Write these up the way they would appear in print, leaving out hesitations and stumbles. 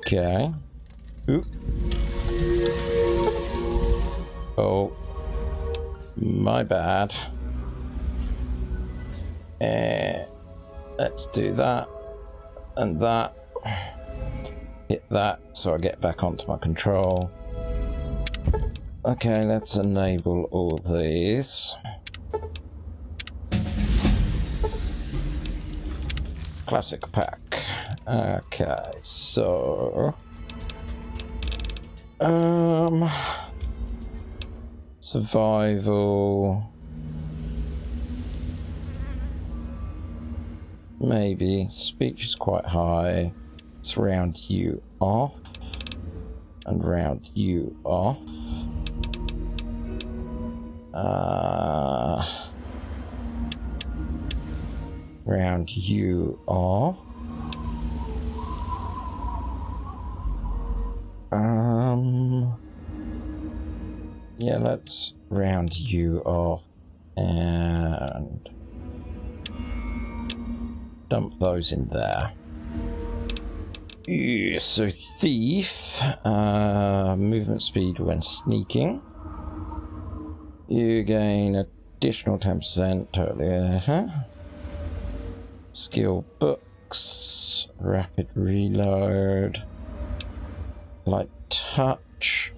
Okay. Oop. Oh. My bad. Let's do that. And that. Hit that so I get back onto my control. Okay, let's enable all these. Classic pack. Okay, so survival, maybe. Speech is quite high. Let's round you off and round you off. Round you off. Yeah, let's round you off and dump those in there. Yeah, so thief, movement speed when sneaking. You gain additional 10% totally. Skill books, rapid reload, light touch.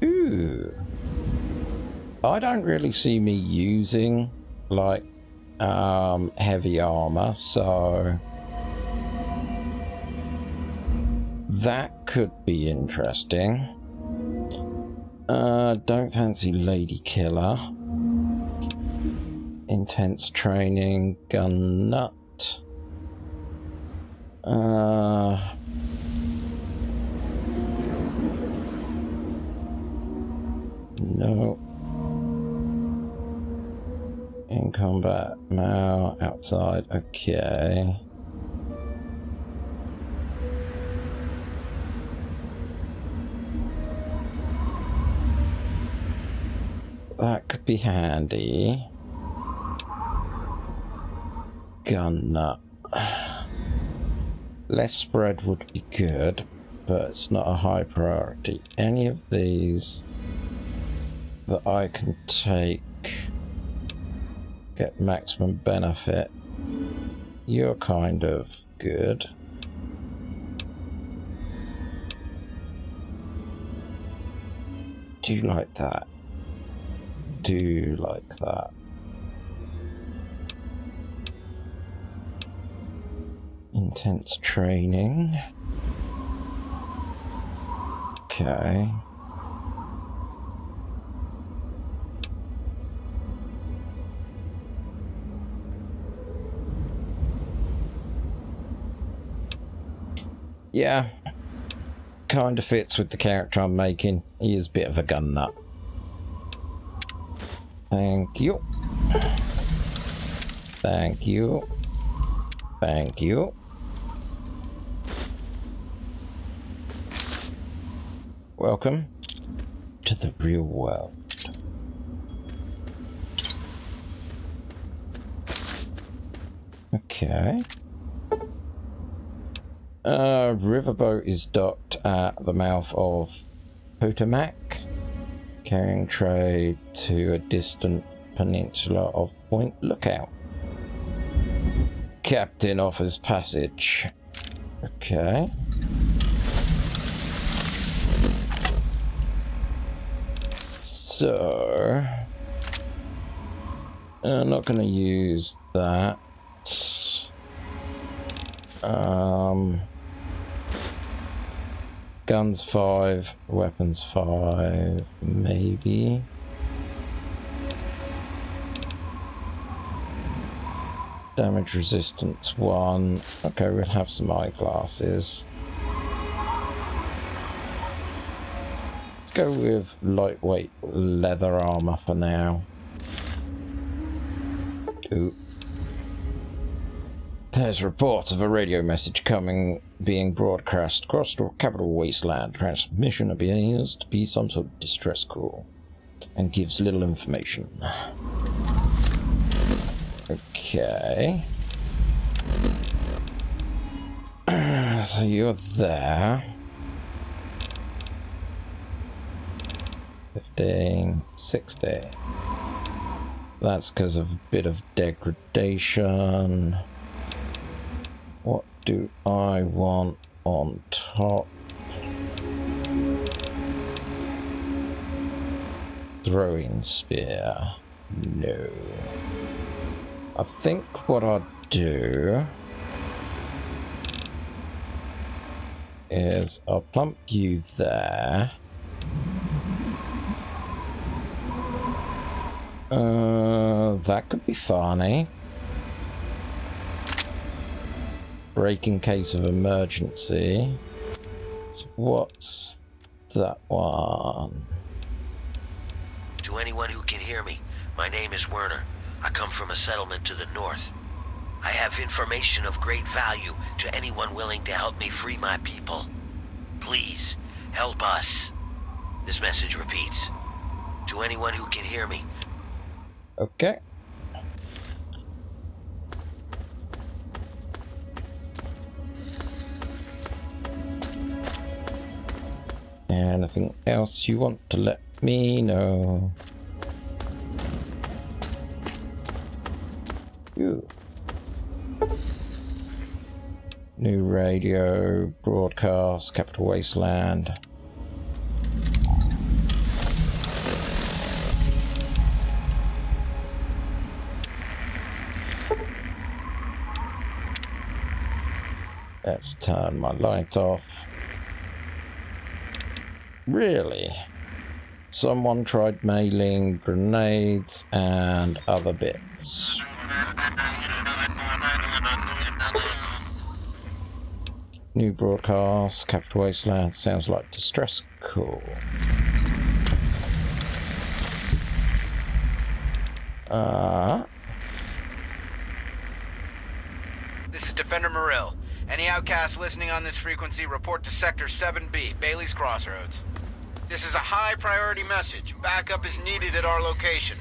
Ooh. I don't really see me using like heavy armor, so that could be interesting. Don't fancy Lady Killer. Intense training, gun nut. No. In combat, now outside, okay. That could be handy. Gun nut. Less spread would be good, but it's not a high priority. Any of these that I can take, get maximum benefit. You're kind of good. Do you like that? Do you like that? Intense training. Okay. Yeah. Kind of fits with the character I'm making. He is a bit of a gun nut. Thank you. Thank you. Thank you. Welcome to the real world. Okay. Riverboat is docked at the mouth of Potomac, carrying trade to a distant peninsula of Point Lookout. Captain offers passage. Okay. So, I'm not going to use that. Guns 5, weapons 5, maybe. Damage resistance 1. Okay, we'll have some eyeglasses. Let's go with lightweight leather armor for now. Ooh. There's reports of a radio message being broadcast across the capital wasteland. Transmission appears to be some sort of distress call. and gives little information. Okay. So you're there. 15, 60. That's because of a bit of degradation. What do I want on top? Throwing spear. No. I think what I'll do is I'll plump you there. That could be funny. Break in case of emergency. So what's that one? To anyone who can hear me, my name is Werner. I come from a settlement to the north. I have information of great value to anyone willing to help me free my people. Please, help us. This message repeats. To anyone who can hear me. Okay. Anything else you want to let me know? Ooh. New radio broadcast, Capital Wasteland. Let's turn my light off. Really? Someone tried mailing grenades and other bits. New broadcast, Capital Wasteland, sounds like distress call. This is Defender Morrill. Any outcasts listening on this frequency, report to Sector 7B, Bailey's Crossroads. This is a high-priority message. Backup is needed at our location.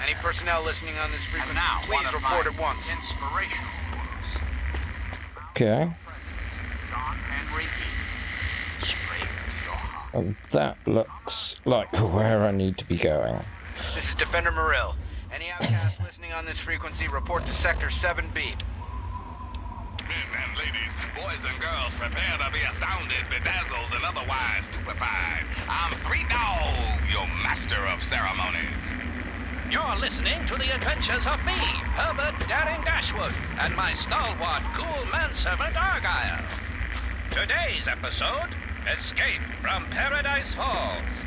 Any personnel listening on this frequency, please report at once. Inspirational works. Okay. John Henry E. Straight to your heart. And that looks like where I need to be going. This is Defender Morrill. Any outcasts listening on this frequency, report to Sector 7B. Men and ladies, boys and girls, prepare to be astounded, bedazzled, and otherwise stupefied. I'm Three Dog, your master of ceremonies. You're listening to the adventures of me, Herbert Daring Dashwood, and my stalwart ghoul manservant Argyle. Today's episode, Escape from Paradise Falls.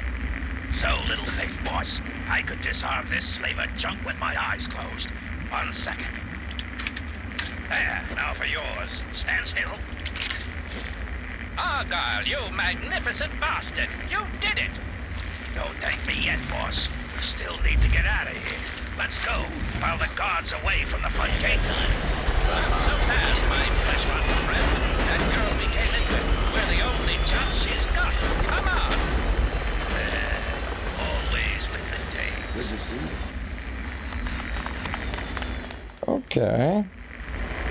So, Little Faith, boss, I could disarm this slaver junk with my eyes closed. 1 second. There, now for yours. Stand still. Argyle, you magnificent bastard! You did it! Don't thank me yet, boss. We still need to get out of here. Let's go, while the guard's away from the front gate. Not so fast, my flesh-rotten friend. That girl we came in with, we're the only chance she's got. Come on! Always with the days. Good to see you. Okay.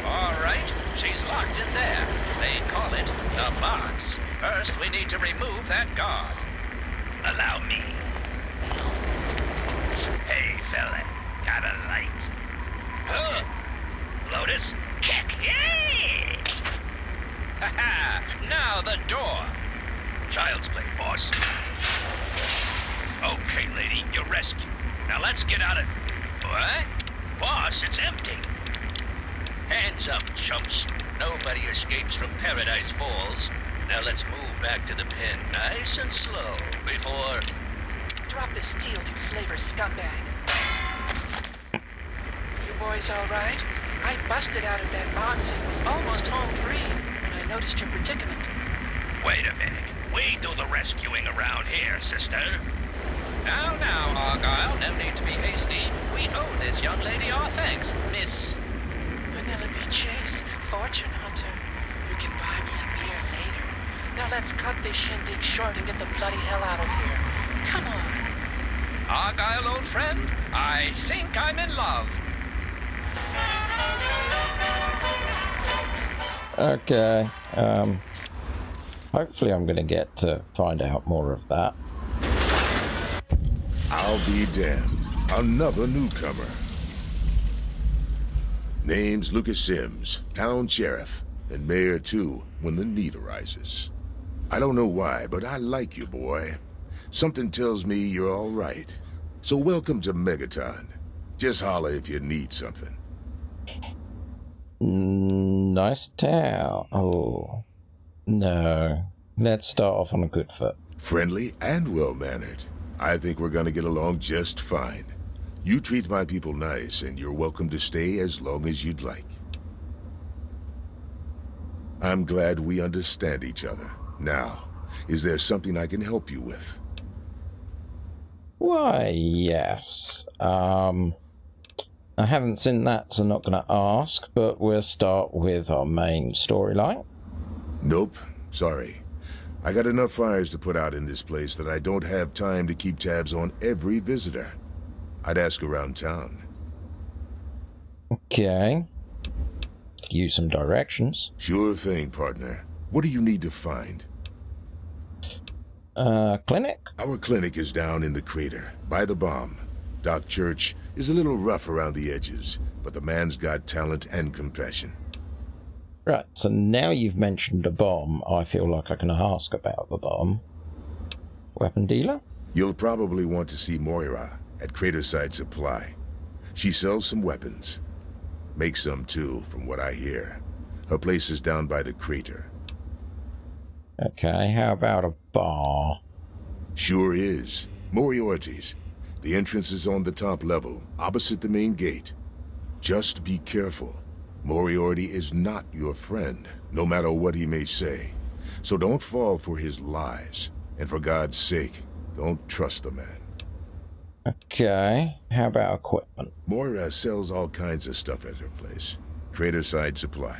All right, she's locked in there. They call it the box. First, we need to remove that guard. Allow me. Hey, fella, got a light? Huh? Lotus, check. Yeah! Ha-ha! Now the door. Child's play, boss. Okay, lady, you're rescued. Now let's get out of... What? Boss, it's empty. Hands up, chumps. Nobody escapes from Paradise Falls. Now let's move back to the pen nice and slow before... Drop the steel, you slaver scumbag. You boys all right? I busted out of that box and was almost home free when I noticed your predicament. Wait a minute. We do the rescuing around here, sister. Now, Argyle, no need to be hasty. We owe this young lady our thanks, Miss... Penelope Chase, fortune hunter. You can buy me a beer later. Now let's cut this shindig short and get the bloody hell out of here. Come on. Argyle, old friend, I think I'm in love. Okay, hopefully I'm gonna get to find out more of that. I'll be damned. Another newcomer. Name's Lucas Sims, town sheriff, and mayor too, when the need arises. I don't know why, but I like you, boy. Something tells me you're all right. So welcome to Megaton. Just holler if you need something. Nice town. Oh, no. Let's start off on a good foot. Friendly and well-mannered. I think we're gonna get along just fine. You treat my people nice, and you're welcome to stay as long as you'd like. I'm glad we understand each other. Now, is there something I can help you with? Why, yes. I haven't seen that, so not gonna ask, but we'll start with our main storyline. Nope, sorry. I got enough fires to put out in this place that I don't have time to keep tabs on every visitor. I'd ask around town. Okay. Could use some directions. Sure thing, partner. What do you need to find? Clinic? Our clinic is down in the crater, by the bomb. Doc Church is a little rough around the edges, but the man's got talent and compassion. Right, so now you've mentioned a bomb, I feel like I can ask about the bomb. Weapon dealer? You'll probably want to see Moira at Craterside Supply. She sells some weapons. Makes some too, from what I hear. Her place is down by the crater. Okay, how about a bar? Sure is. Moriarty's. The entrance is on the top level, opposite the main gate. Just be careful. Moriarty is not your friend, no matter what he may say. So don't fall for his lies. And for God's sake, don't trust the man. Okay, how about equipment? Moira sells all kinds of stuff at her place. Craterside Supply.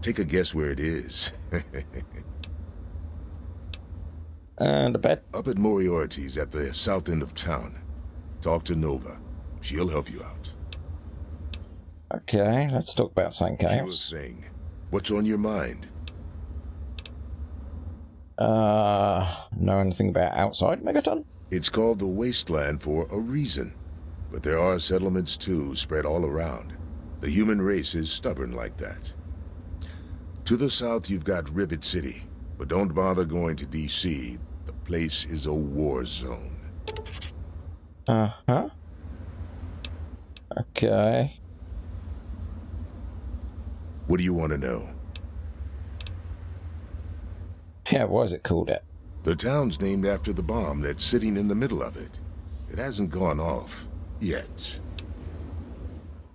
Take a guess where it is. And a bed? Up at Moriarty's at the south end of town. Talk to Nova. She'll help you out. Okay, let's talk about something else. Sure thing. What's on your mind? Know anything about outside Megaton? It's called the Wasteland for a reason. But there are settlements too, spread all around. The human race is stubborn like that. To the south you've got Rivet City, but don't bother going to DC. The place is a war zone. Uh-huh. Okay. What do you want to know? Yeah, what is it called it? The town's named after the bomb that's sitting in the middle of it. It hasn't gone off. Yet.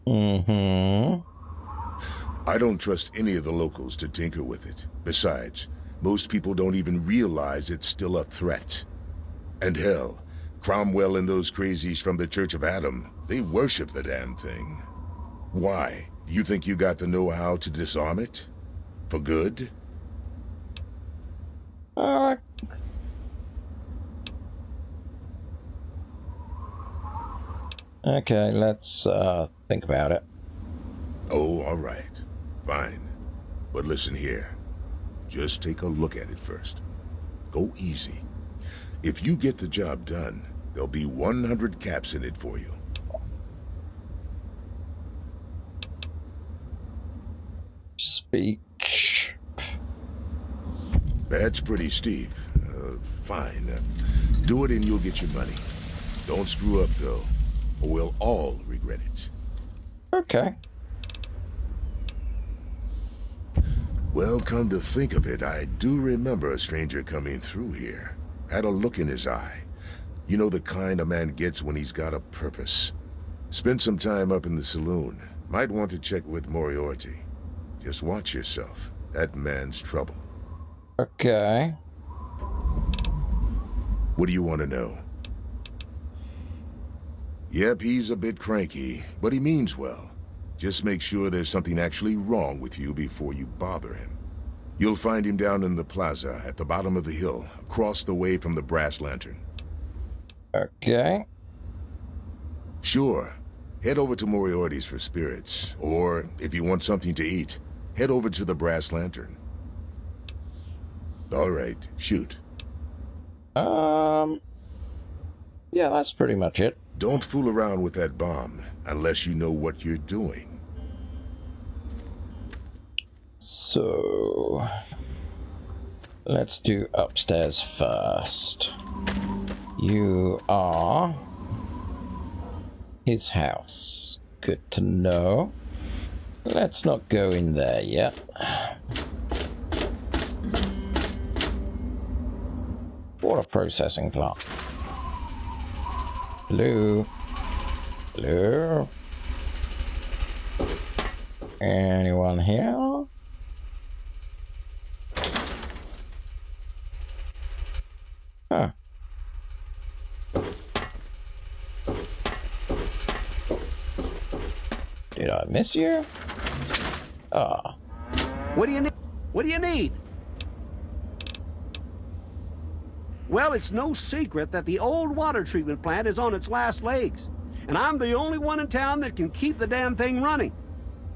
Mm-hmm. I don't trust any of the locals to tinker with it. Besides, most people don't even realize it's still a threat. And hell, Cromwell and those crazies from the Church of Adam, they worship the damn thing. Why? Do you think you got the know-how to disarm it? For good? Okay, let's think about it. Oh, all right. Fine. But listen here. Just take a look at it first. Go easy. If you get the job done, there'll be 100 caps in it for you. Speech. That's pretty steep. Fine. Do it and you'll get your money. Don't screw up, though, or we'll all regret it. Okay. Well, come to think of it, I do remember a stranger coming through here. Had a look in his eye. You know the kind a man gets when he's got a purpose. Spent some time up in the saloon. Might want to check with Moriarty. Just watch yourself. That man's trouble. Okay. What do you want to know? Yep, he's a bit cranky, but he means well. Just make sure there's something actually wrong with you before you bother him. You'll find him down in the plaza at the bottom of the hill, across the way from the brass lantern. Okay. Sure. Head over to Moriarty's for spirits. Or, if you want something to eat, head over to the Brass Lantern. Alright, shoot. Yeah, that's pretty much it. Don't fool around with that bomb, unless you know what you're doing. So, let's do upstairs first. You are his house. Good to know. Let's not go in there yet. Water processing plant. Hello? Hello? Anyone here? Huh. Did I miss you? Ah. What do you need? What do you need? Well, it's no secret that the old water treatment plant is on its last legs, and I'm the only one in town that can keep the damn thing running.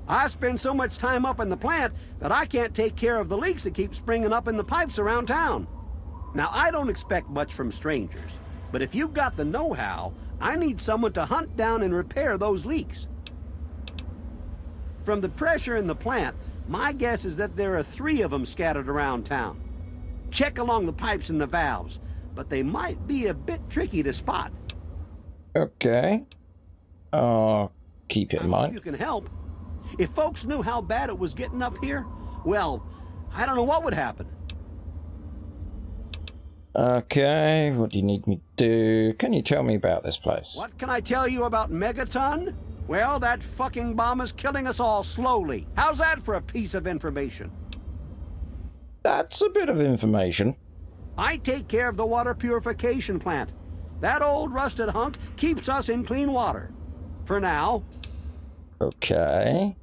I spend so much time up in the plant that I can't take care of the leaks that keep springing up in the pipes around town. Now, I don't expect much from strangers, but if you've got the know-how, I need someone to hunt down and repair those leaks. From the pressure in the plant, my guess is that there are 3 of them scattered around town. Check along the pipes and the valves, but they might be a bit tricky to spot. Okay. Keep it in mind. You can help. If folks knew how bad it was getting up here, well, I don't know what would happen. Okay, what do you need me to do? Can you tell me about this place? What can I tell you about Megaton? Well, that fucking bomb is killing us all slowly. How's that for a piece of information? That's a bit of information. I take care of the water purification plant. That old rusted hunk keeps us in clean water. For now. Okay.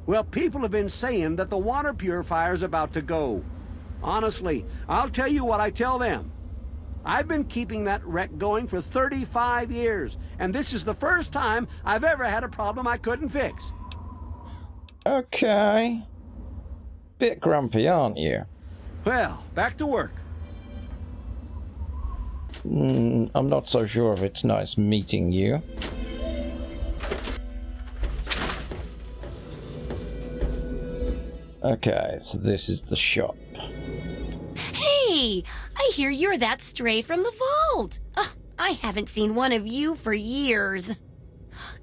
Well, people have been saying that the water purifier's about to go. Honestly, I'll tell you what I tell them. I've been keeping that wreck going for 35 years, and this is the first time I've ever had a problem I couldn't fix. Okay. Bit grumpy, aren't you? Well, back to work. I'm not so sure if it's nice meeting you. Okay, so this is the shop. Hey, I hear you're that stray from the vault. I haven't seen one of you for years.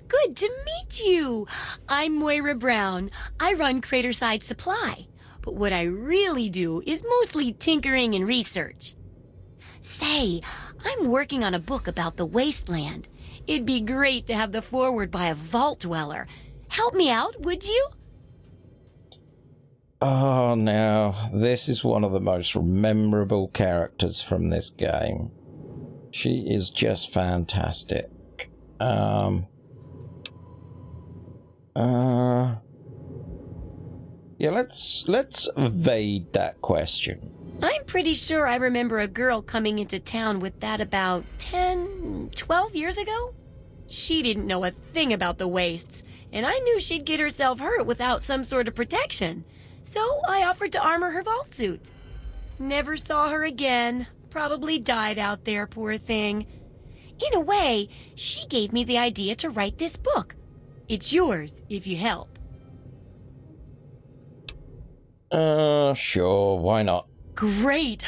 Good to meet you. I'm Moira Brown. I run Craterside Supply, but what I really do is mostly tinkering and research. Say, I'm working on a book about the Wasteland. It'd be great to have the foreword by a vault dweller. Help me out, would you? Oh, now, this is one of the most memorable characters from this game. She is just fantastic. Yeah, let's evade that question. I'm pretty sure I remember a girl coming into town with that about 10, 12 years ago. She didn't know a thing about the wastes, and I knew she'd get herself hurt without some sort of protection. So I offered to armor her vault suit. Never saw her again. Probably died out there, poor thing. In a way, she gave me the idea to write this book. It's yours, if you help. Sure, why not? Great!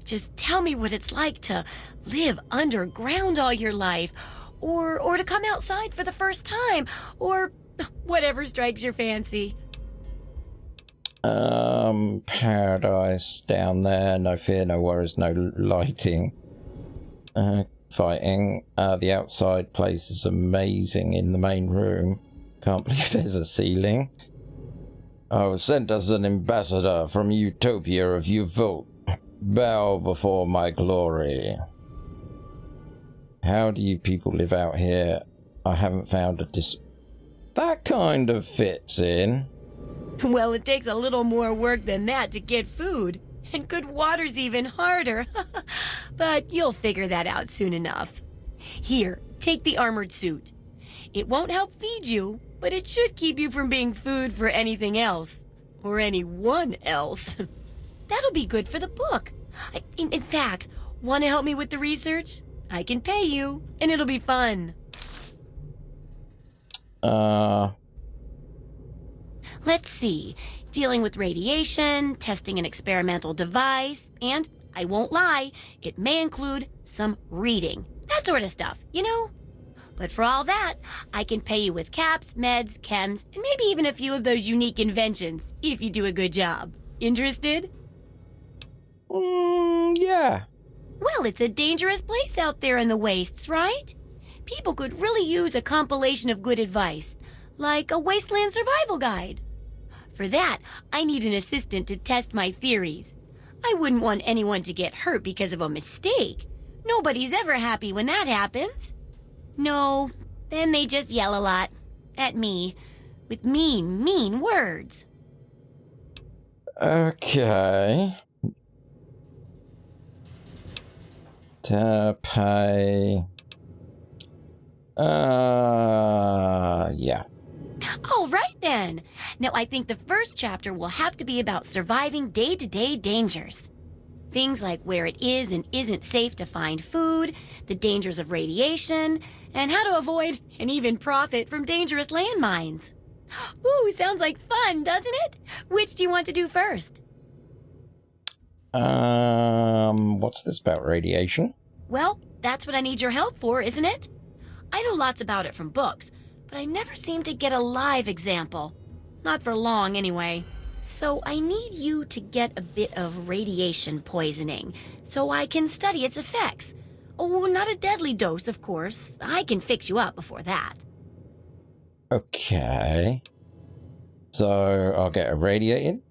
Just tell me what it's like to live underground all your life, or to come outside for the first time, or whatever strikes your fancy. Paradise down there, no fear, no worries, no lighting. Fighting. The outside place is amazing in the main room. Can't believe there's a ceiling. I was sent as an ambassador from Utopia of Uvolt. Bow before my glory. How do you people live out here? I haven't found a That kind of fits in. Well, it takes a little more work than that to get food. And good water's even harder. But you'll figure that out soon enough. Here, take the armored suit. It won't help feed you, but it should keep you from being food for anything else. Or anyone else. That'll be good for the book. In fact, want to help me with the research? I can pay you, and it'll be fun. Let's see. Dealing with radiation, testing an experimental device, and, I won't lie, it may include some reading. That sort of stuff, you know? But for all that, I can pay you with caps, meds, chems, and maybe even a few of those unique inventions, if you do a good job. Interested? Yeah. Well, it's a dangerous place out there in the wastes, right? People could really use a compilation of good advice, like a wasteland survival guide. For that, I need an assistant to test my theories. I wouldn't want anyone to get hurt because of a mistake. Nobody's ever happy when that happens. No, then they just yell a lot. At me. With mean words. Okay. To pay... yeah. All right then. Now I think the first chapter will have to be about surviving day-to-day dangers. Things like where it is and isn't safe to find food, the dangers of radiation, and how to avoid and even profit from dangerous landmines. Ooh, sounds like fun, doesn't it? Which do you want to do first? What's this about radiation? Well, that's what I need your help for, isn't it? I know lots about it from books, but I never seem to get a live example. Not for long, anyway. So I need you to get a bit of radiation poisoning, so I can study its effects. Oh, not a deadly dose, of course. I can fix you up before that. Okay. So, I'll get irradiated.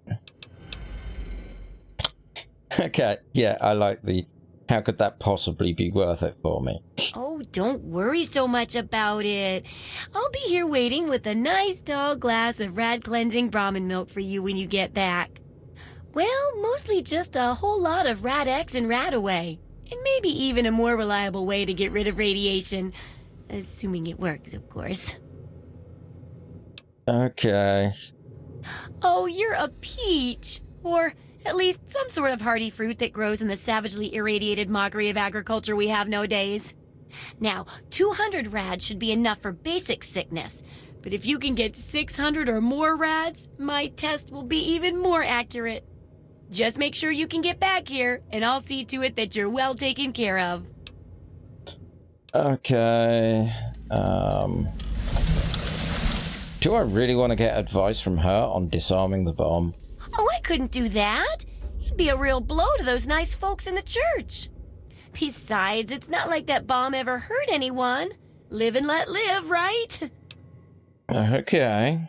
Okay, yeah, I like the... How could that possibly be worth it for me? Oh, don't worry so much about it. I'll be here waiting with a nice tall glass of rad-cleansing Brahmin milk for you when you get back. Well, mostly just a whole lot of Rad-X and Rad-Away. And maybe even a more reliable way to get rid of radiation. Assuming it works, of course. Okay. Oh, you're a peach. Or at least some sort of hardy fruit that grows in the savagely irradiated mockery of agriculture we have nowadays. Now, 200 rads should be enough for basic sickness. But if you can get 600 or more rads, my test will be even more accurate. Just make sure you can get back here, and I'll see to it that you're well taken care of. Okay. Do I really want to get advice from her on disarming the bomb? Oh, I couldn't do that. It'd be a real blow to those nice folks in the church. Besides, it's not like that bomb ever hurt anyone. Live and let live, right? Okay.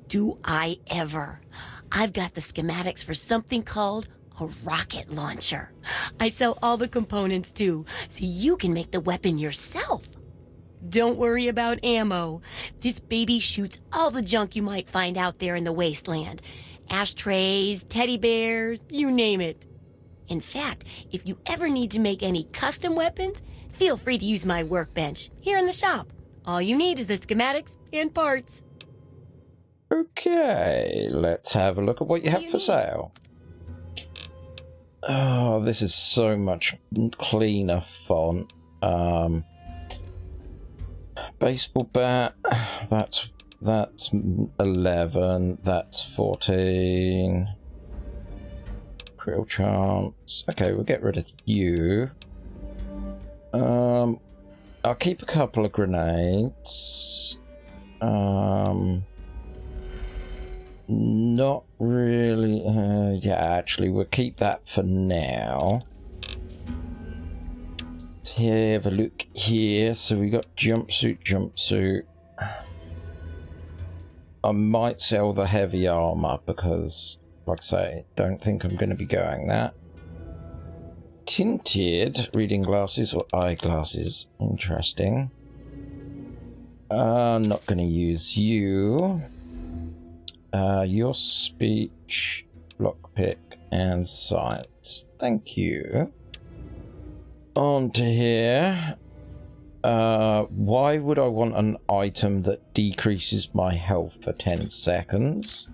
Do I ever. I've got the schematics for something called a rocket launcher. I sell all the components too, so you can make the weapon yourself. Don't worry about ammo. This baby shoots all the junk you might find out there in the wasteland. Ashtrays, teddy bears, you name it. In fact, if you ever need to make any custom weapons, feel free to use my workbench here in the shop. All you need is the schematics and parts. Okay, let's have a look at what you have for sale. Oh, this is so much cleaner font. Baseball bat, that's 11, that's 14. Critical chance. Okay, we'll get rid of you. I'll keep a couple of grenades. Not really. Yeah, actually, we'll keep that for now. Let's have a look here. So we got jumpsuit. I might sell the heavy armor because, like I say, don't think I'm going to be going that. Tinted reading glasses or eyeglasses. Interesting. I'm not going to use you. Your speech, lockpick, and science. Thank you. on to here. Why would I want an item that decreases my health for 10 seconds?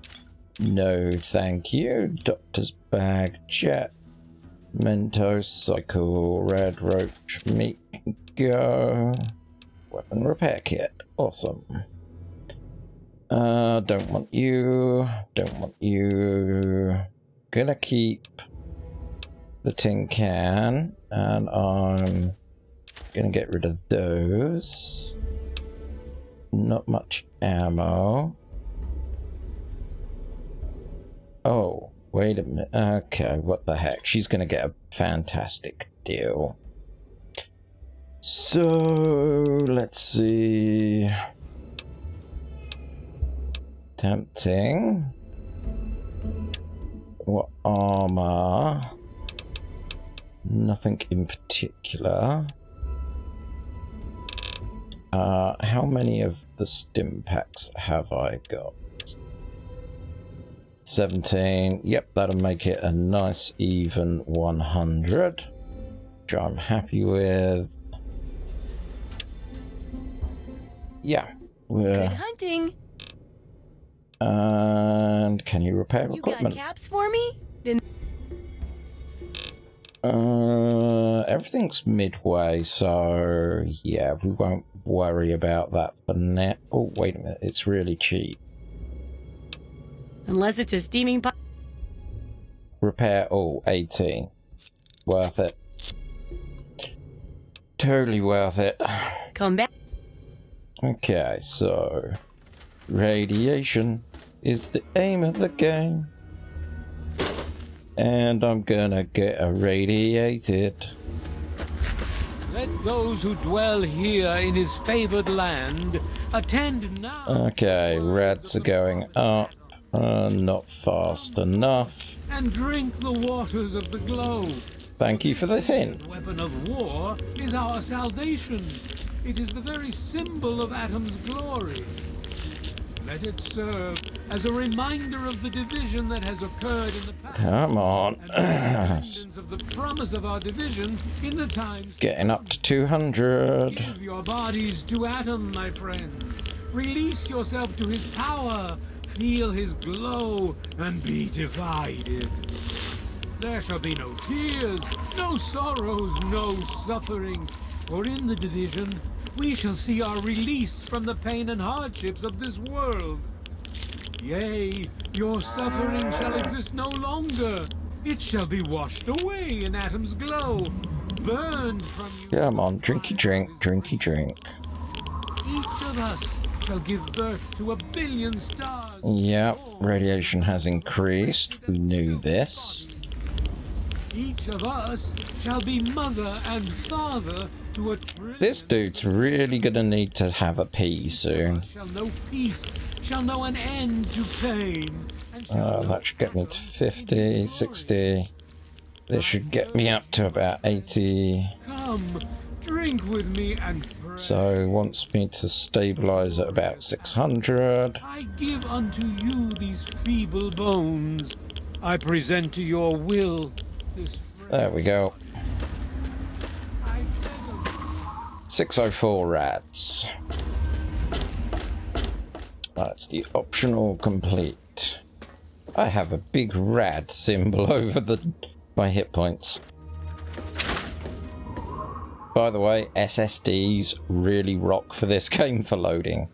No, thank you. Doctor's bag, jet, Mentos, cycle, red roach, meat, go. Weapon repair kit, awesome. Don't want you, don't want you. Gonna keep the tin can, and I'm gonna get rid of those. Not much ammo. Oh, wait a minute. Okay, what the heck? She's gonna get a fantastic deal. So, let's see. Tempting. What armor? Nothing in particular. How many of the stim packs have I got? 17. Yep, that'll make it a nice even 100, which I'm happy with. Yeah, Good hunting. And can you repair You equipment? got caps for me? Then Everything's midway, so yeah, we won't worry about that for now. Oh, wait a minute, it's really cheap. unless it's a steaming pot. Repair all, 18. Worth it. Totally worth it. Come back. Okay, so radiation is the aim of the game. And I'm gonna get irradiated. Let those who dwell here in his favored land attend now. Okay, reds are going up. Not fast enough. And drink the waters of the globe. Thank you for the hint. The weapon of war is our salvation. It is the very symbol of Atom's glory. Let it serve as a reminder of the division that has occurred in the past. Come on. And of the promise of our division in the times. Getting up to 200. Give your bodies to Atom, my friend. Release yourself to his power. Feel his glow and be divided. There shall be no tears, no sorrows, no suffering. For in the division, we shall see our release from the pain and hardships of this world. Yea, your suffering shall exist no longer. It shall be washed away in Atom's glow, burned from you. Come on, drinky drink, drinky drink. Each of us shall give birth to 1 billion stars. Yep, radiation has increased. We knew this. Each of us shall be mother and father to a trillion. This dude's really gonna need to have a pee soon. Shall know peace, shall know an end to pain. And shall know That should get me to 50, 60. This should get me up to about 80. Come, drink with me and pray. So wants me to stabilize at about 600. I give unto you these feeble bones. I present to your will this There we go. I beg of 604 rads. That's the optional complete. I have a big rad symbol over my hit points. By the way, SSDs really rock for this game for loading.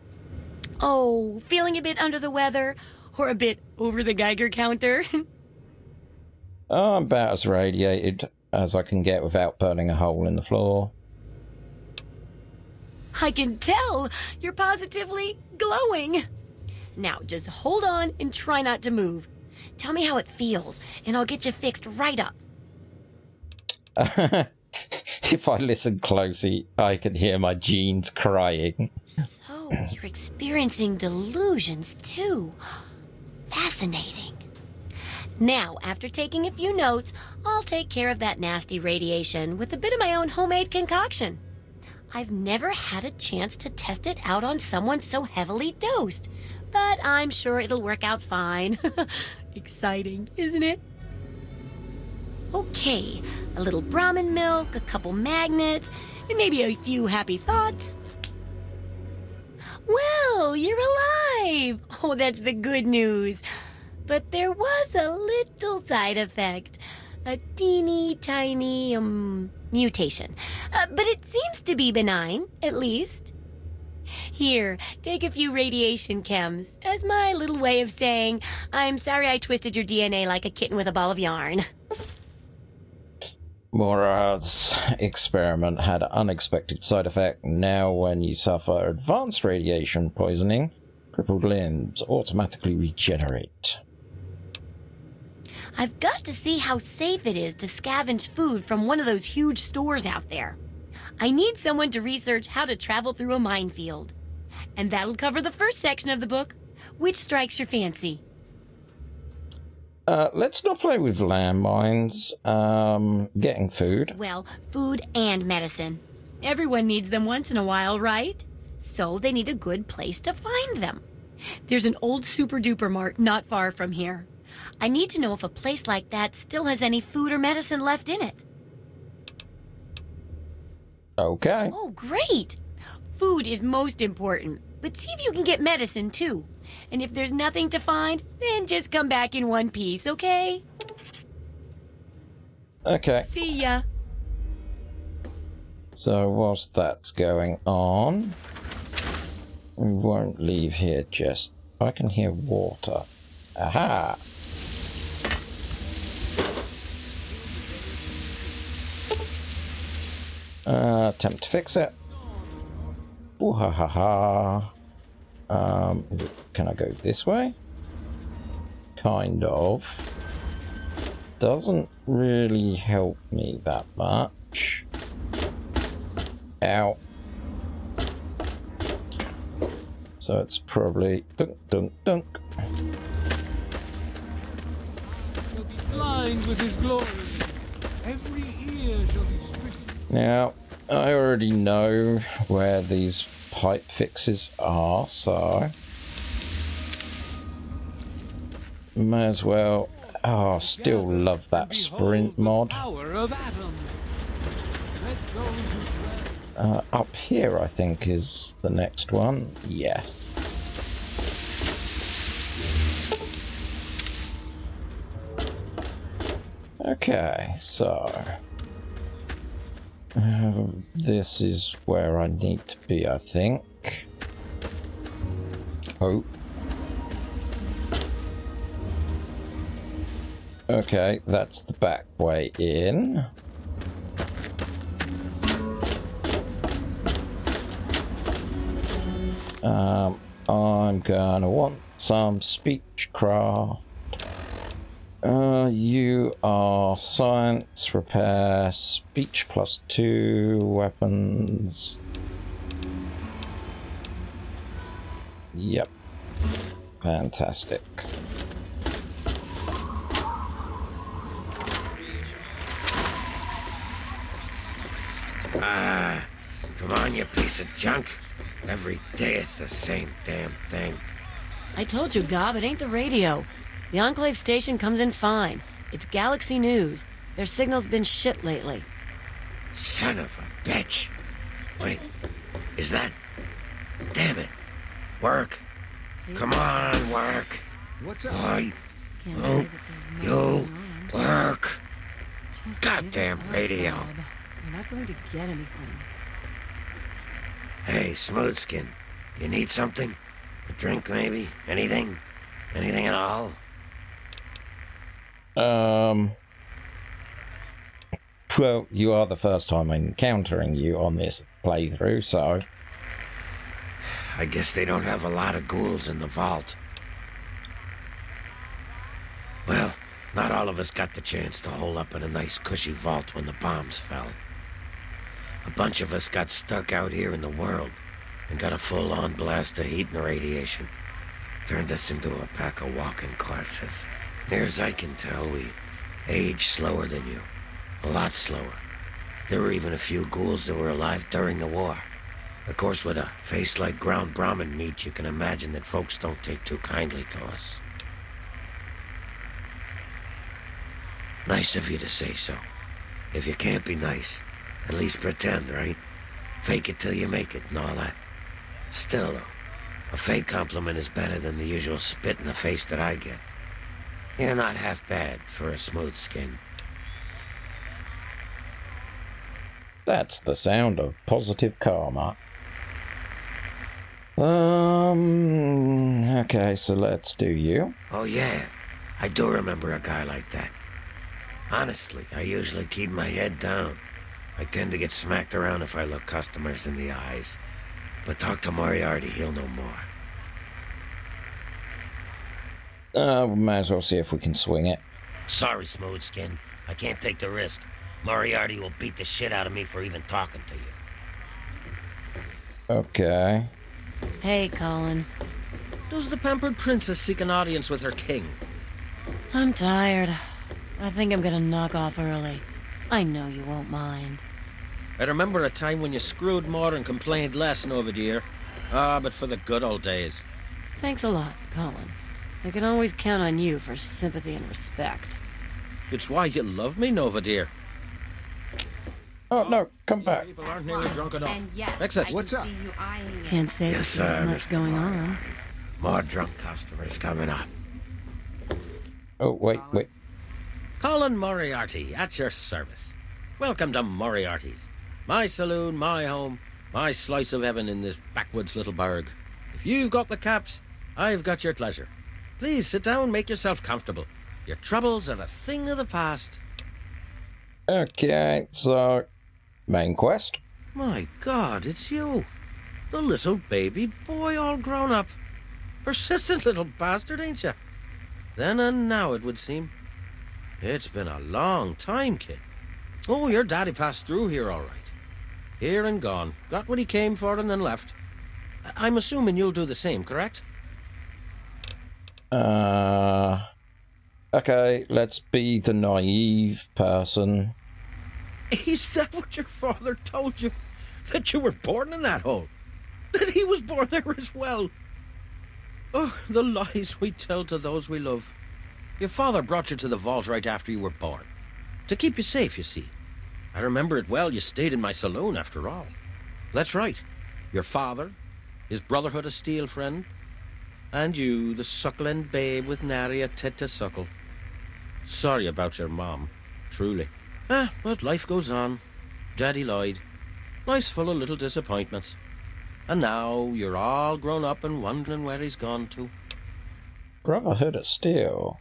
Oh, feeling a bit under the weather? Or a bit over the Geiger counter? I'm about as radiated as I can get without burning a hole in the floor. I can tell! You're positively glowing! Now, just hold on and try not to move. Tell me how it feels, and I'll get you fixed right up. If I listen closely, I can hear my genes crying. So, you're experiencing delusions, too. Fascinating. Now, after taking a few notes, I'll take care of that nasty radiation with a bit of my own homemade concoction. I've never had a chance to test it out on someone so heavily dosed, but I'm sure it'll work out fine. Exciting, isn't it? Okay, a little Brahmin milk, a couple magnets, and maybe a few happy thoughts. Well, you're alive! Oh, that's the good news. But there was a little side effect. A teeny tiny, mutation. But it seems to be benign, at least. Here, take a few radiation chems as my little way of saying, I'm sorry I twisted your DNA like a kitten with a ball of yarn. Murad's experiment had an unexpected side effect. Now when you suffer advanced radiation poisoning, crippled limbs automatically regenerate. I've got to see how safe it is to scavenge food from one of those huge stores out there. I need someone to research how to travel through a minefield. And that'll cover the first section of the book. Which strikes your fancy? Let's not play with landmines. Getting food. Well, food and medicine. Everyone needs them once in a while, right? So they need a good place to find them. There's an old super-duper mart not far from here. I need to know if a place like that still has any food or medicine left in it. Okay. Oh, great! Food is most important, but see if you can get medicine, too. And if there's nothing to find, then just come back in one piece, okay? Okay. See ya. So whilst that's going on, we won't leave here just... I can hear water. Aha! Attempt to fix it. Ooh, ha ha ha. Can I go this way? Kind of. Doesn't really help me that much. Ow. So it's probably dunk dunk dunk. Shall be blind with his glory. Every ear shall be stricken. Now, I already know where these pipe fixes are, so may as well. Oh, still love that sprint mod. Up here, I think, is the next one. Yes. Okay, so this is where I need to be, I think. Oh. Okay, that's the back way in. I'm gonna want some speechcraft. You are science, repair, speech +2, weapons. Yep. Fantastic. Come on, you piece of junk. Every day it's the same damn thing. I told you, Gob, it ain't the radio. The Enclave station comes in fine. It's Galaxy News. Their signal's been shit lately. Son of a bitch. Wait, is that... Damn it. Work. Come on, work. What's up? Boy. Oh, you work. Goddamn radio. You're not going to get anything. Hey, Smoothskin. You need something? A drink, maybe? Anything? Anything at all? Well, you are the first time I'm encountering you on this playthrough, so... I guess they don't have a lot of ghouls in the vault. Well, not all of us got the chance to hole up in a nice cushy vault when the bombs fell. A bunch of us got stuck out here in the world and got a full-on blast of heat and radiation. Turned us into a pack of walking corpses. Near as I can tell, we aged slower than you. A lot slower. There were even a few ghouls that were alive during the war. Of course, with a face like ground Brahmin meat, you can imagine that folks don't take too kindly to us. Nice of you to say so. If you can't be nice, at least pretend, right? Fake it till you make it and all that. Still, though, a fake compliment is better than the usual spit in the face that I get. You're not half bad for a smooth skin. That's the sound of positive karma. Okay, so let's do you. Oh yeah, I do remember a guy like that. Honestly, I usually keep my head down. I tend to get smacked around if I look customers in the eyes. But talk to Moriarty, he'll know more. We might as well see if we can swing it. Sorry, Smooth Skin. I can't take the risk. Moriarty will beat the shit out of me for even talking to you. Okay. Hey, Colin. Does the pampered princess seek an audience with her king? I'm tired. I think I'm gonna knock off early. I know you won't mind. I remember a time when you screwed more and complained less, Nova dear. But for the good old days. Thanks a lot, Colin. I can always count on you for sympathy and respect. It's why you love me, Nova dear. Oh, no, come back. People aren't nearly drunk enough. Yes, Exit. what's up? Can't say Yes, that there's sir, much Mr. going Moore. on. More drunk customers coming up. Oh, wait. Colin Moriarty, at your service. Welcome to Moriarty's. My saloon, my home, my slice of heaven in this backwoods little burg. If you've got the caps, I've got your pleasure. Please sit down, make yourself comfortable. Your troubles are a thing of the past. Okay, so... main quest? My God, it's you. The little baby boy all grown up. Persistent little bastard, ain't you? Then and now, it would seem. It's been a long time, kid. Oh, your daddy passed through here all right. Here and gone. Got what he came for and then left. I'm assuming you'll do the same, correct? Okay, let's be the naive person. Is that what your father told you? That you were born in that hole? That he was born there as well? Oh, the lies we tell to those we love. Your father brought you to the vault right after you were born. To keep you safe, you see. I remember it well, you stayed in my saloon after all. That's right. Your father, his Brotherhood of Steel friend, and you, the suckling babe with nary a tit to suckle. Sorry about your mom, truly. But life goes on. Daddy lied. Life's full of little disappointments. And now you're all grown up and wondering where he's gone to. Brotherhood of Steel.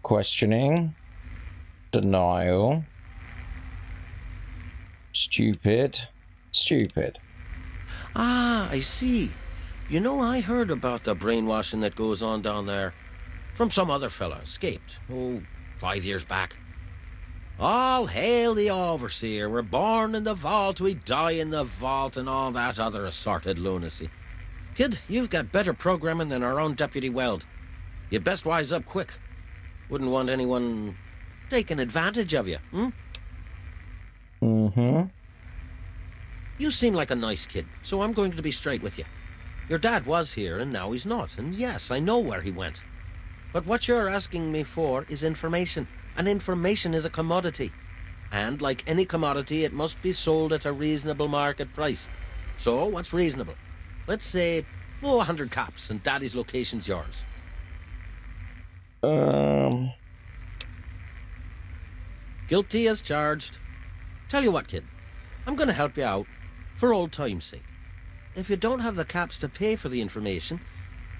Questioning. Denial. Stupid. Ah, I see. You know, I heard about the brainwashing that goes on down there. From some other fella, escaped. 5 years back. All hail the overseer. We're born in the vault, we die in the vault, and all that other assorted lunacy. Kid, you've got better programming than our own Deputy Weld. You'd best wise up quick. Wouldn't want anyone taking advantage of you, Mm-hmm. You seem like a nice kid, so I'm going to be straight with you. Your dad was here, and now he's not, and yes, I know where he went. But what you're asking me for is information, and information is a commodity. And like any commodity, it must be sold at a reasonable market price. So, what's reasonable? Let's say, 100 caps, and Daddy's location's yours. Guilty as charged. Tell you what, kid. I'm going to help you out, for old time's sake. If you don't have the caps to pay for the information,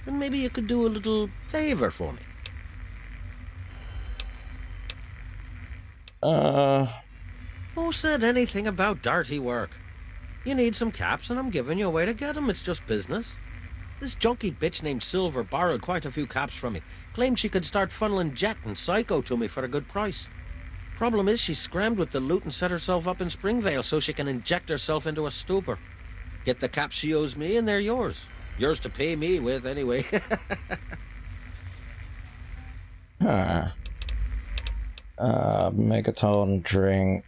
then maybe you could do a little favor for me. Who said anything about dirty work? You need some caps, and I'm giving you a way to get them. It's just business. This junky bitch named Silver borrowed quite a few caps from me. Claimed she could start funneling Jet and Psycho to me for a good price. Problem is, she scrammed with the loot and set herself up in Springvale so she can inject herself into a stupor. Get the caps she owes me, and they're yours. Yours to pay me with, anyway. Megaton drink.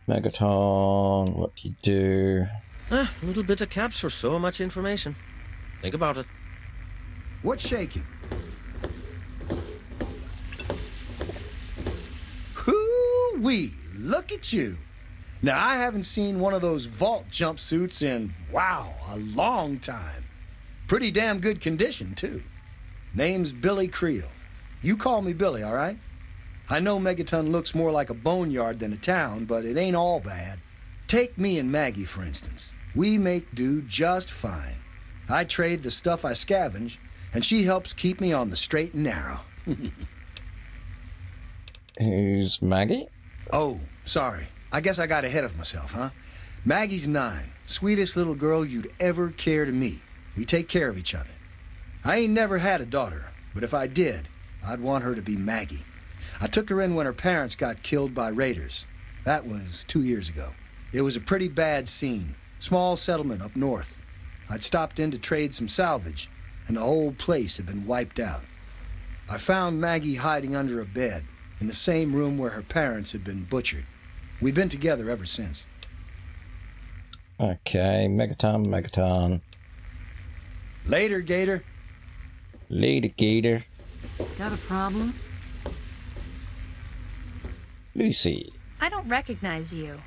Megaton, what do you do? A little bit of caps for so much information. Think about it. What's shaking? Hoo-wee! Look at you. Now, I haven't seen one of those vault jumpsuits in, wow, a long time. Pretty damn good condition, too. Name's Billy Creel. You call me Billy, all right? I know Megaton looks more like a boneyard than a town, but it ain't all bad. Take me and Maggie, for instance. We make do just fine. I trade the stuff I scavenge, and she helps keep me on the straight and narrow. Who's Maggie? Oh, sorry. I guess I got ahead of myself, huh? Maggie's 9. Sweetest little girl you'd ever care to meet. We take care of each other. I ain't never had a daughter, but if I did, I'd want her to be Maggie. I took her in when her parents got killed by raiders. That was 2 years ago. It was a pretty bad scene. Small settlement up north. I'd stopped in to trade some salvage, and the whole place had been wiped out. I found Maggie hiding under a bed, in the same room where her parents had been butchered. We've been together ever since. Okay, Megaton. Later, Gator. Later, Gator. Got a problem? Lucy. I don't recognize you.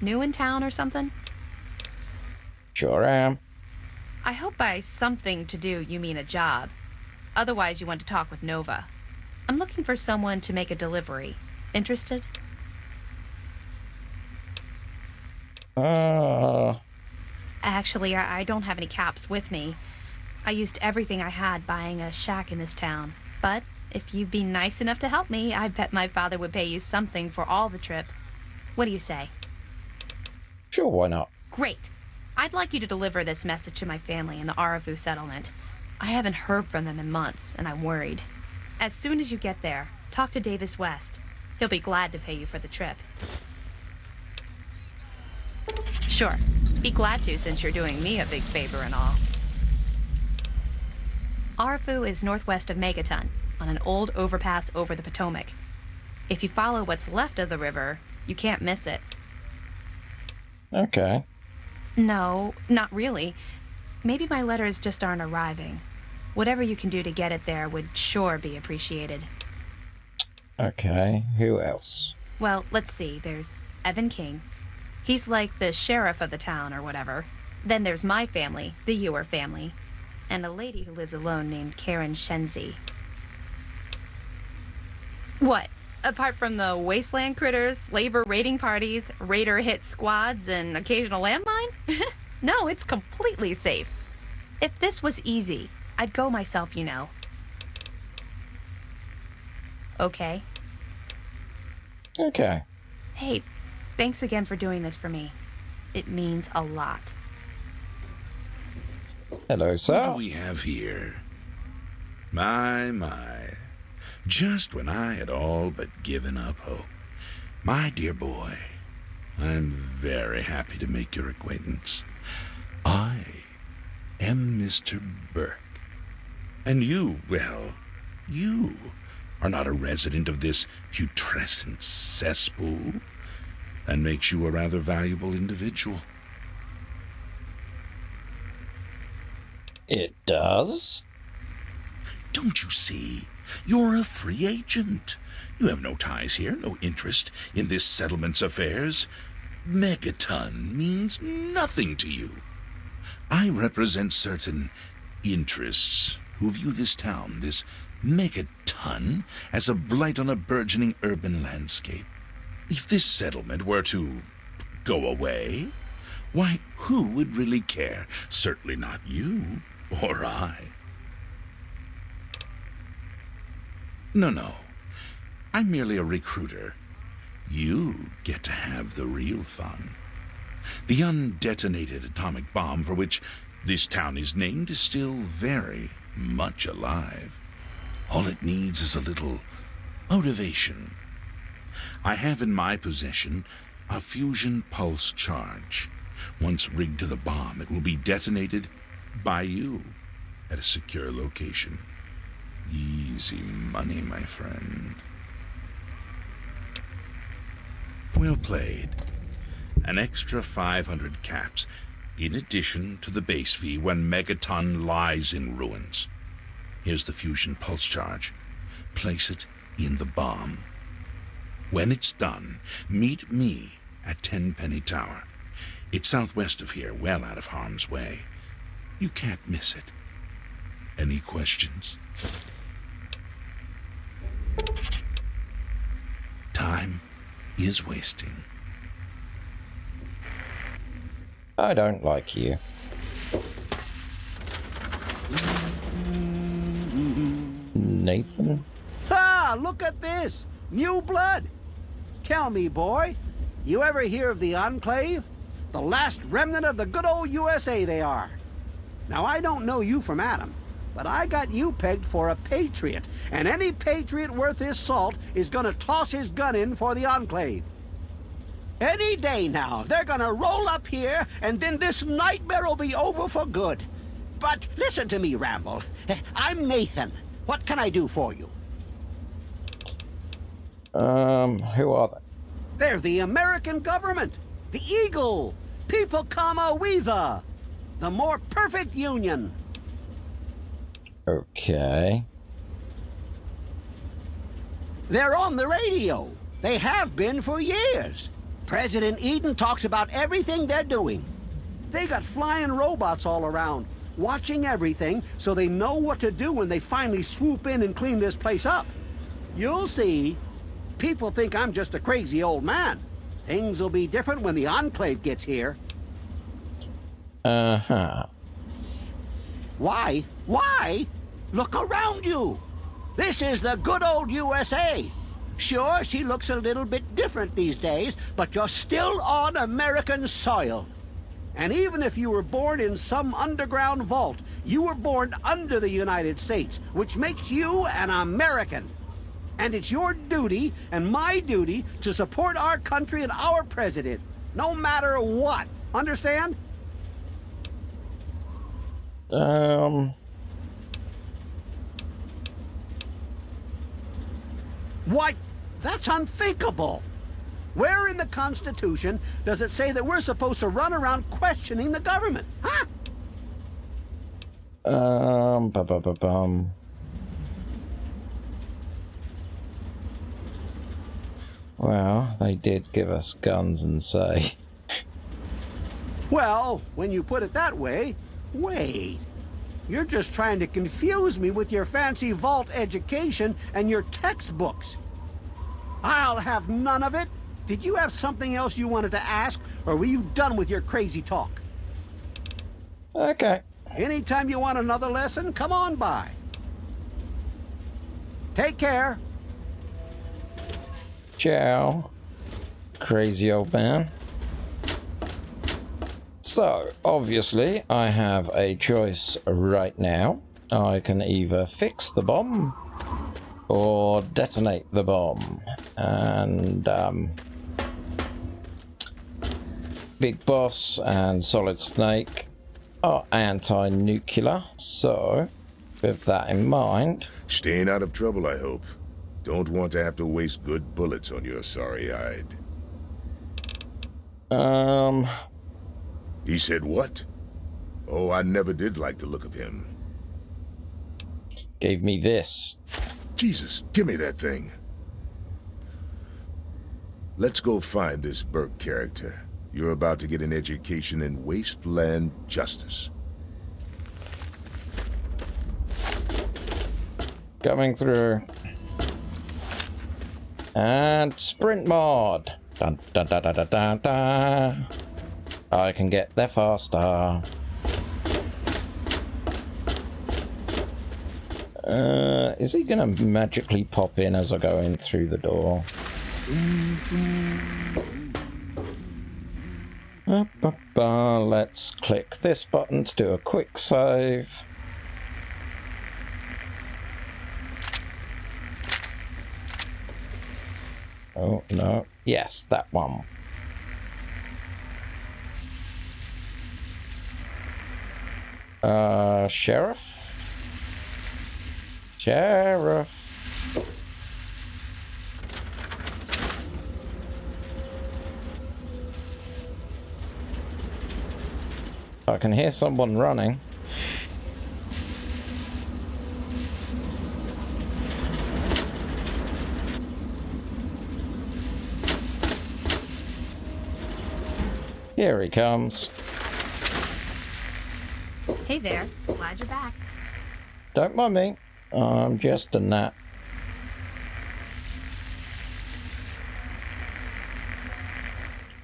New in town or something? Sure am. I hope by something to do you mean a job. Otherwise you want to talk with Nova. I'm looking for someone to make a delivery. Interested? Actually, I don't have any caps with me. I used everything I had buying a shack in this town. But if you'd be nice enough to help me, I bet my father would pay you something for all the trip. What do you say? Sure, why not? Great. I'd like you to deliver this message to my family in the Arafu settlement. I haven't heard from them in months, and I'm worried. As soon as you get there, talk to Davis West. He'll be glad to pay you for the trip. Sure. Be glad to, since you're doing me a big favor and all. Arafu is northwest of Megaton, on an old overpass over the Potomac. If you follow what's left of the river, you can't miss it. Okay. No, not really. Maybe my letters just aren't arriving. Whatever you can do to get it there would sure be appreciated. Okay, who else? Well, let's see. There's Evan King. He's like the sheriff of the town or whatever. Then there's my family, the Ewer family, and a lady who lives alone named Karen Shenzi. What? Apart from the wasteland critters, slaver raiding parties, raider hit squads, and occasional landmine? No, it's completely safe. If this was easy, I'd go myself, you know. Okay. Okay. Hey, thanks again for doing this for me. It means a lot. Hello, sir. What do we have here? My. Just when I had all but given up hope. My dear boy, I'm very happy to make your acquaintance. I am Mr. Burke. And you, well, you are not a resident of this putrescent cesspool. That makes you a rather valuable individual. It does? Don't you see? You're a free agent. You have no ties here, no interest in this settlement's affairs. Megaton means nothing to you. I represent certain interests who view this town, this Megaton, as a blight on a burgeoning urban landscape. If this settlement were to go away, why, who would really care? Certainly not you or I. No. I'm merely a recruiter. You get to have the real fun. The undetonated atomic bomb for which this town is named is still very much alive. All it needs is a little motivation. I have in my possession a fusion pulse charge. Once rigged to the bomb, it will be detonated by you at a secure location. Easy money, my friend. Well played. An extra 500 caps. in addition to the base fee when Megaton lies in ruins. Here's the fusion pulse charge. Place it in the bomb. When it's done, meet me at Tenpenny Tower. It's southwest of here, well out of harm's way. You can't miss it. Any questions? Time is wasting. I don't like you. Nathan? Ha! Look at this! New blood! Tell me, boy, you ever hear of the Enclave? The last remnant of the good old USA they are. Now, I don't know you from Adam, but I got you pegged for a patriot, and any patriot worth his salt is gonna toss his gun in for the Enclave. Any day now, they're gonna roll up here, and then this nightmare will be over for good. But listen to me, Ramble. I'm Nathan. What can I do for you? Who are they? They're the American government. The Eagle. People comma we the more perfect union. Okay. They're on the radio. They have been for years. President Eden talks about everything they're doing. They got flying robots all around, watching everything so they know what to do when they finally swoop in and clean this place up. You'll see. People think I'm just a crazy old man. Things will be different when the Enclave gets here. Uh-huh. Why? Why? Look around you. This is the good old USA. Sure, she looks a little bit different these days, but you're still on American soil. And even if you were born in some underground vault, you were born under the United States, which makes you an American. And it's your duty and my duty to support our country and our president, no matter what. Understand? Why, that's unthinkable. Where in the Constitution does it say that we're supposed to run around questioning the government, huh? Well, they did give us guns and say. Well, when you put it that way, wait. You're just trying to confuse me with your fancy vault education and your textbooks. I'll have none of it. Did you have something else you wanted to ask, or were you done with your crazy talk? Okay. Anytime you want another lesson, come on by. Take care. Ciao, crazy old man. So, obviously, I have a choice right now. I can either fix the bomb or detonate the bomb. And, Big Boss and Solid Snake are anti-nuclear, so with that in mind... Staying out of trouble, I hope. Don't want to have to waste good bullets on your sorry hide. He said what? Oh, I never did like the look of him. Gave me this. Jesus, give me that thing. Let's go find this Burke character. You're about to get an education in wasteland justice. Coming through. And sprint mod. Dun, dun, dun, dun, dun, dun, dun. I can get there faster. Is he gonna magically pop in as I go in through the door? Let's click this button to do a quick save. Oh, no. Yes, that one. Sheriff? Sheriff. I can hear someone running. Here he comes. Hey there. Glad you're back. Don't mind me. I'm just a gnat.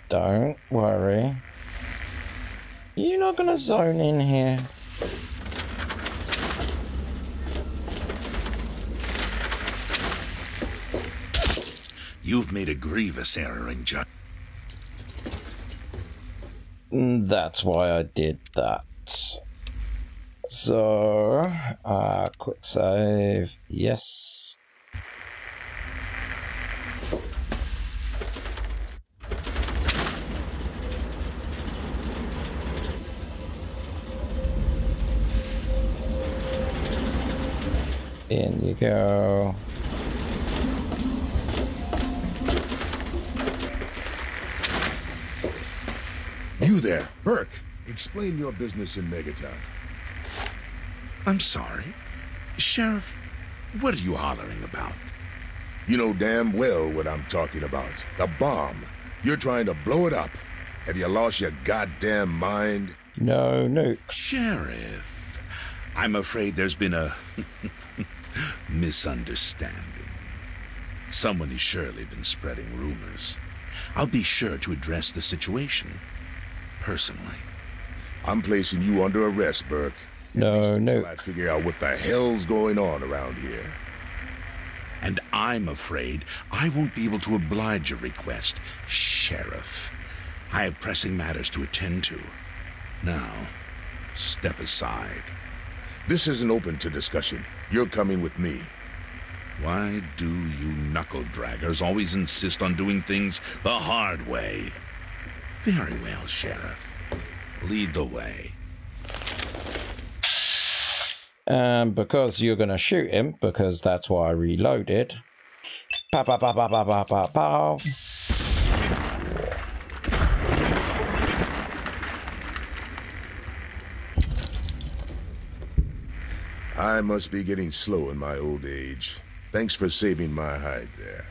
Don't worry. You're not gonna zone in here. You've made a grievous error in judgment. That's why I did that. So, quick save. Yes. In you go. You there, Burke. Explain your business in Megaton. I'm sorry. Sheriff, what are you hollering about? You know damn well what I'm talking about. The bomb. You're trying to blow it up. Have you lost your goddamn mind? No nuke. Sheriff, I'm afraid there's been a misunderstanding. Someone has surely been spreading rumors. I'll be sure to address the situation personally. I'm placing you under arrest, Burke. No nuke. Until I figure out what the hell's going on around here. And I'm afraid I won't be able to oblige your request, Sheriff. I have pressing matters to attend to. Now, step aside. This isn't open to discussion. You're coming with me. Why do you knuckle-draggers always insist on doing things the hard way? Very well, Sheriff. Lead the way. Because you're gonna shoot him, because that's why I reloaded. Pow, pow, pow, pow, pow, pow, pow, pow. I must be getting slow in my old age. Thanks for saving my hide there.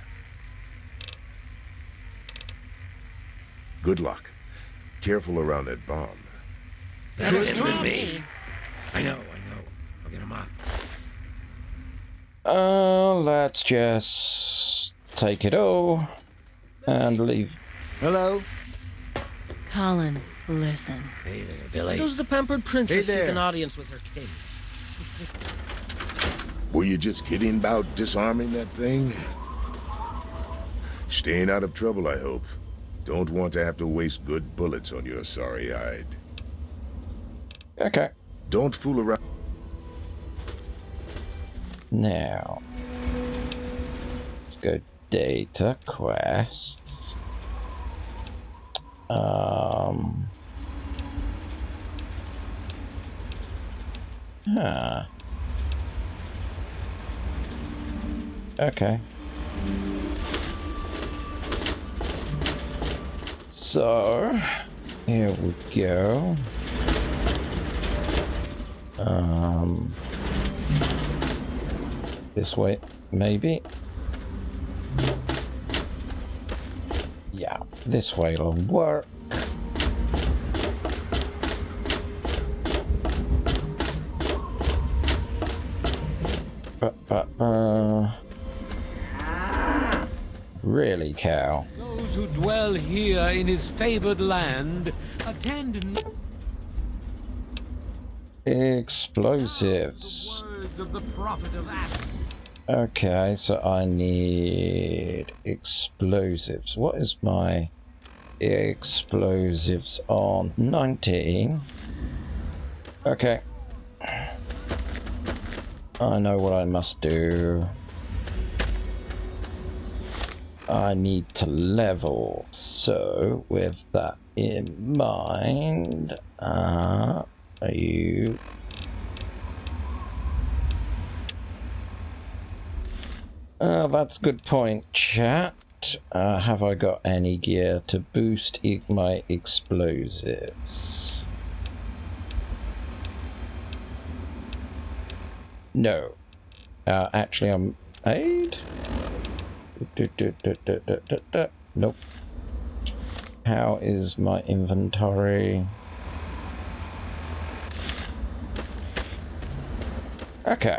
Good luck. Careful around that bomb. Better hit with me. I know. I'll get him up. Let's just take it all and leave. Hello? Colin, listen. Hey there, Billy. Who's the pampered princess seek an audience with her king? Were you just kidding about disarming that thing? Staying out of trouble, I hope. Don't want to have to waste good bullets on your sorry hide. Okay. Don't fool around. Now, let's go data quest. Okay. So, here we go. This way, maybe. Yeah, this way will work. Really, Cow? Those who dwell here in his favored land attend explosives. words of the prophet of Adam. Okay, so I need explosives. What is my explosives on? 19. Okay. I know what I must do. I need to level, so with that in mind, are you... that's a good point, chat. Have I got any gear to boost my explosives? No. Actually, I'm aid. Nope. How is my inventory? Okay.